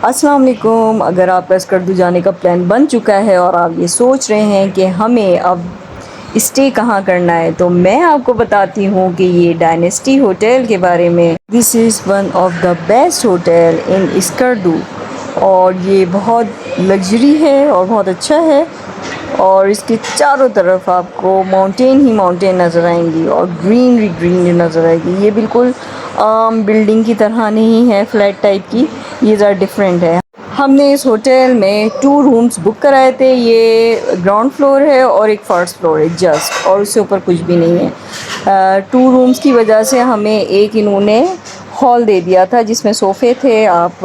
अस्सलाम वालेकुम। अगर आपका स्कर्दू जाने का प्लान बन चुका है और आप ये सोच रहे हैं कि हमें अब स्टे कहाँ करना है, तो मैं आपको बताती हूँ कि ये डायनेस्टी होटल के बारे में। This is one of the best hotel in Skardu और ये बहुत लग्जरी है और बहुत अच्छा है। और इसके चारों तरफ आपको माउंटेन ही माउंटेन नज़र आएंगी और ग्रीनरी ग्रीनरी नज़र आएगी। ये बिल्कुल आम बिल्डिंग की तरह नहीं है, फ्लैट टाइप की, ये ज़रा डिफरेंट है। हमने इस होटल में 2 रूम्स बुक कराए थे। ये ग्राउंड फ्लोर है और एक फर्स्ट फ्लोर है जस्ट, और उससे ऊपर कुछ भी नहीं है। 2 रूम्स की वजह से हमें एक इन्होंने हॉल दे दिया था जिसमें सोफ़े थे। आप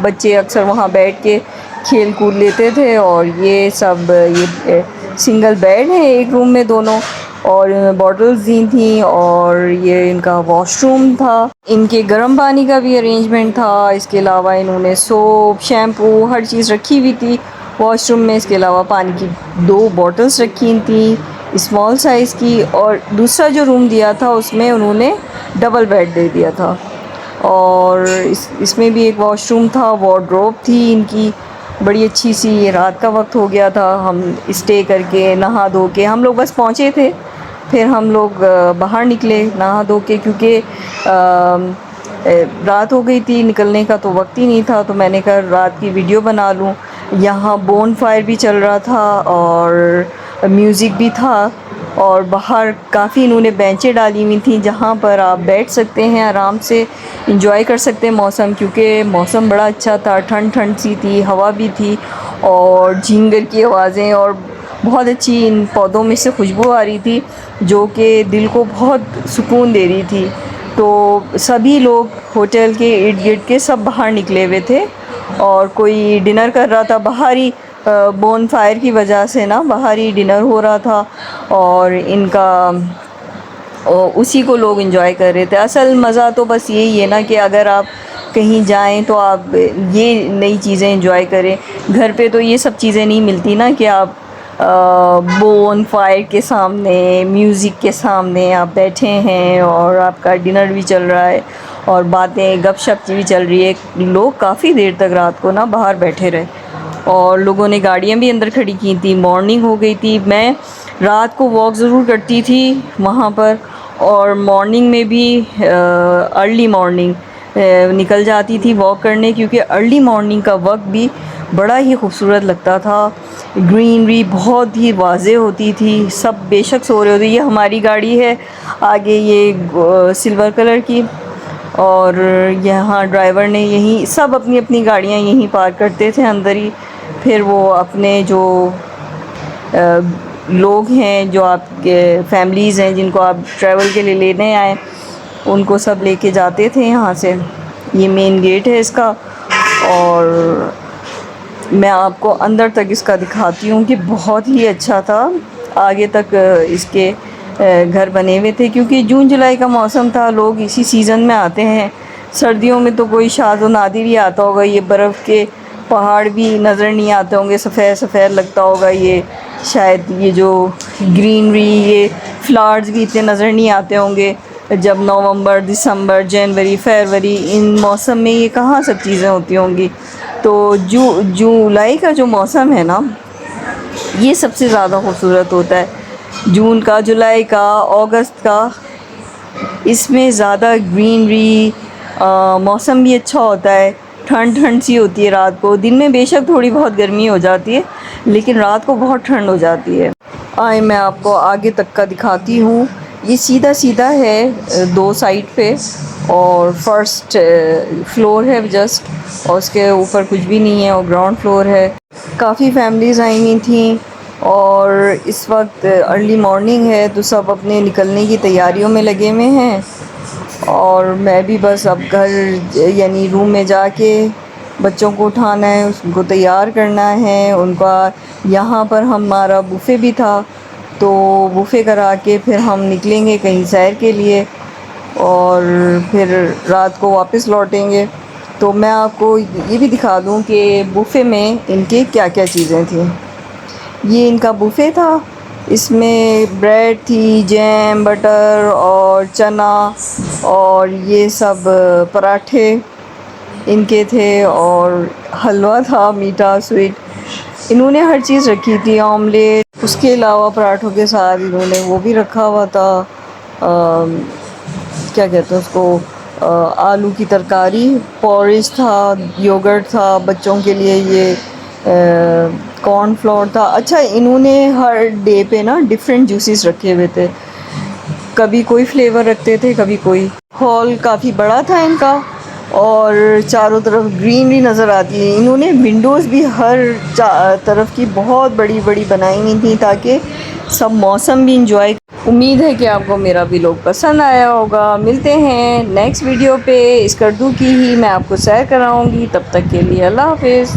बच्चे अक्सर वहाँ बैठ के खेल कूद लेते थे। और ये सब ये सिंगल बेड है एक रूम में दोनों, और बॉटल्स दी थी, और ये इनका वॉशरूम था। इनके गर्म पानी का भी अरेंजमेंट था। इसके अलावा इन्होंने सोप, शैम्पू, हर चीज़ रखी हुई थी वॉशरूम में। इसके अलावा पानी की 2 बॉटल्स रखी थी स्मॉल साइज़ की। और दूसरा जो रूम दिया था उसमें उन्होंने डबल बेड दे दिया था। और इसमें भी एक वॉशरूम था, वार्डरोब थी इनकी बड़ी अच्छी सी। ये रात का वक्त हो गया था, हम स्टे करके नहा धो के हम लोग बस पहुँचे थे। फिर हम लोग बाहर निकले नहा धो के, क्योंकि रात हो गई थी, निकलने का तो वक्त ही नहीं था। तो मैंने कहा रात की वीडियो बना लूँ। यहाँ बोन फायर भी चल रहा था और म्यूज़िक भी था। और बाहर काफ़ी इन्होंने बेंचें डाली हुई थी जहाँ पर आप बैठ सकते हैं, आराम से इंजॉय कर सकते हैं मौसम, क्योंकि मौसम बड़ा अच्छा था। ठंड ठंड सी थी, हवा भी थी और झींगर की आवाज़ें, और बहुत अच्छी इन पौधों में से खुशबू आ रही थी जो कि दिल को बहुत सुकून दे रही थी। तो सभी लोग होटल के इर्द गिर्द के सब बाहर निकले हुए थे और कोई डिनर कर रहा था बाहर ही। बोन फायर की वजह से ना बाहर ही डिनर हो रहा था और इनका उसी को लोग एंजॉय कर रहे थे। असल मज़ा तो बस यही है ना कि अगर आप कहीं जाएं तो आप ये नई चीज़ें एंजॉय करें। घर पे तो ये सब चीज़ें नहीं मिलती ना, कि आप बोन फायर के सामने, म्यूज़िक के सामने आप बैठे हैं और आपका डिनर भी चल रहा है और बातें गपशप भी चल रही है। लोग काफ़ी देर तक रात को ना बाहर बैठे रहे और लोगों ने गाड़ियाँ भी अंदर खड़ी की थी। मॉर्निंग हो गई थी। मैं रात को वॉक ज़रूर करती थी वहाँ पर, और मॉर्निंग में भी अर्ली मॉर्निंग निकल जाती थी वॉक करने, क्योंकि अर्ली मॉर्निंग का वक्त भी बड़ा ही खूबसूरत लगता था। ग्रीनरी बहुत ही वाज़े होती थी, सब बेशक सो रहे होते। ये हमारी गाड़ी है आगे, ये सिल्वर कलर की, और यहाँ ड्राइवर ने यहीं सब अपनी अपनी गाड़ियाँ यहीं पार्क करते थे अंदर ही। फिर वो अपने जो लोग हैं, जो आपके फैमिलीज़ हैं जिनको आप ट्रैवल के लिए लेने आए, उनको सब लेके जाते थे यहाँ से। ये मेन गेट है इसका, और मैं आपको अंदर तक इसका दिखाती हूँ कि बहुत ही अच्छा था। आगे तक इसके घर बने हुए थे, क्योंकि जून जुलाई का मौसम था, लोग इसी सीज़न में आते हैं। सर्दियों में तो कोई शाद व नादिर ही आता होगा। ये बर्फ़ के पहाड़ भी नज़र नहीं आते होंगे, सफ़ेद सफ़ेद लगता होगा ये शायद। ये जो ग्रीनरी, ये फ्लावर्स भी इतने नज़र नहीं आते होंगे जब नवंबर, दिसंबर, जनवरी, फरवरी, इन मौसम में ये कहाँ सब चीज़ें होती होंगी। तो जुलाई का जो मौसम है ना, ये सबसे ज़्यादा खूबसूरत होता है। जून का, जुलाई का, अगस्त का, इसमें ज़्यादा ग्रीनरी, मौसम भी अच्छा होता है। ठंड ठंड सी होती है रात को। दिन में बेशक थोड़ी बहुत गर्मी हो जाती है, लेकिन रात को बहुत ठंड हो जाती है। आए मैं आपको आगे तक का दिखाती हूँ। ये सीधा सीधा है 2 साइड पे, और फर्स्ट फ्लोर है जस्ट, और उसके ऊपर कुछ भी नहीं है, और ग्राउंड फ्लोर है। काफ़ी फैमिलीज़ आई हुई थी और इस वक्त अर्ली मॉर्निंग है, तो सब अपने निकलने की तैयारियों में लगे हुए हैं। और मैं भी बस अब घर यानी रूम में जाके बच्चों को उठाना है, उनको तैयार करना है उनका। यहाँ पर हमारा बुफ़े भी था, तो बुफ़े करा के फिर हम निकलेंगे कहीं सैर के लिए, और फिर रात को वापस लौटेंगे। तो मैं आपको ये भी दिखा दूँ कि बुफ़े में इनके क्या क्या चीज़ें थी। ये इनका बुफ़े था, इसमें ब्रेड थी, जैम, बटर और चना, और ये सब पराठे, इनके थे, और हलवा था मीठा स्वीट। इन्होंने हर चीज़ रखी थी, ऑमलेट, उसके अलावा पराठों के साथ इन्होंने वो भी रखा हुआ था, क्या कहते हैं उसको, आलू की तरकारी, पॉरिज था, योगर्ट था बच्चों के लिए, ये कॉर्नफ्लोर था। अच्छा, इन्होंने हर डे पे ना डिफरेंट जूसेस रखे हुए थे, कभी कोई फ्लेवर रखते थे कभी कोई। हॉल काफ़ी बड़ा था इनका, और चारों तरफ ग्रीनरी नज़र आती है। इन्होंने विंडोज़ भी हर तरफ की बहुत बड़ी बड़ी बनाई हुई थी ताकि सब मौसम भी इंजॉय। उम्मीद है कि आपको मेरा व्लॉग पसंद आया होगा। मिलते हैं नेक्स्ट वीडियो पे, इस कद्दू की ही मैं आपको सैर कराऊंगी। तब तक के लिए अल्लाह हाफिज़।